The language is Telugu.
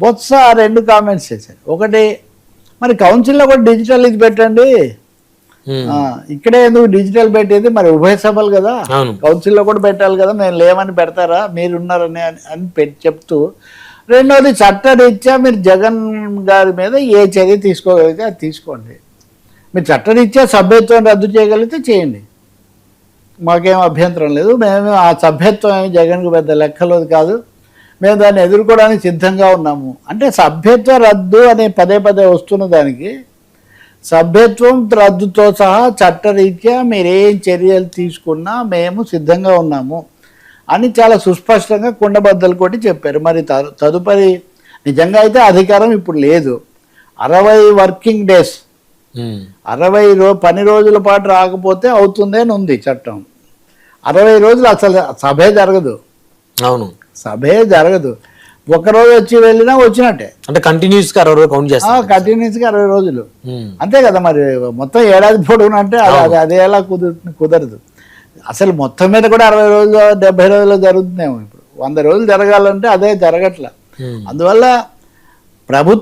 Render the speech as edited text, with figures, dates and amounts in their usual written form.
బొత్స 2 కామెంట్స్ చేశారు. ఒకటి, మరి కౌన్సిల్లో కూడా డిజిటల్ ఇది పెట్టండి, ఇక్కడే ఎందుకు డిజిటల్ పెట్టేది, మరి ఉభయ సభలు కదా, కౌన్సిల్లో కూడా పెట్టాలి కదా, మేము లేమని పెడతారా మీరున్నారని అని చెప్తూ, రెండోది చట్టరీత్యా మీరు జగన్ గారి మీద ఏ చర్య తీసుకోగలిగితే అది తీసుకోండి, మీరు చట్టరీత్యా సభ్యత్వం రద్దు చేయగలిగితే చేయండి, మాకేం అభ్యంతరం లేదు, మేము ఆ సభ్యత్వం ఏమి జగన్కు పెద్ద లెక్కలోది కాదు, మేము దాన్ని ఎదుర్కోవడానికి సిద్ధంగా ఉన్నాము. అంటే సభ్యత్వ రద్దు అనే పదే పదే వస్తున్న దానికి సభ్యత్వం రద్దుతో సహా చట్టరీత్యా మీరేం చర్యలు తీసుకున్నా మేము సిద్ధంగా ఉన్నాము అని చాలా సుస్పష్టంగా కుండబద్దలు కొట్టి చెప్పారు. మరి తదుపరి నిజంగా అయితే అధికారం ఇప్పుడు లేదు, 60 వర్కింగ్ డేస్ 60 పని రోజుల పాటు రాకపోతే అవుతుంది అని ఉంది చట్టం. 60 రోజులు అసలు సభే జరగదు. అవును, సభే జరగదు. ఒకరోజు వచ్చి వెళ్ళినా వచ్చినట్టే. అంటే కంటిన్యూస్గా 60 రోజులు కౌంట్ చేస్తాం, కంటిన్యూస్గా 60 రోజులు అంతే కదా. మరి మొత్తం ఏడాది పొడవునా అంటే అది ఎలా కుదరదు. అసలు మొత్తం మీద కూడా 60 రోజులు 70 రోజులు జరుగుతుందేమో. ఇప్పుడు 100 రోజులు జరగాలంటే అదే జరగట్ల. అందువల్ల ప్రభుత్వం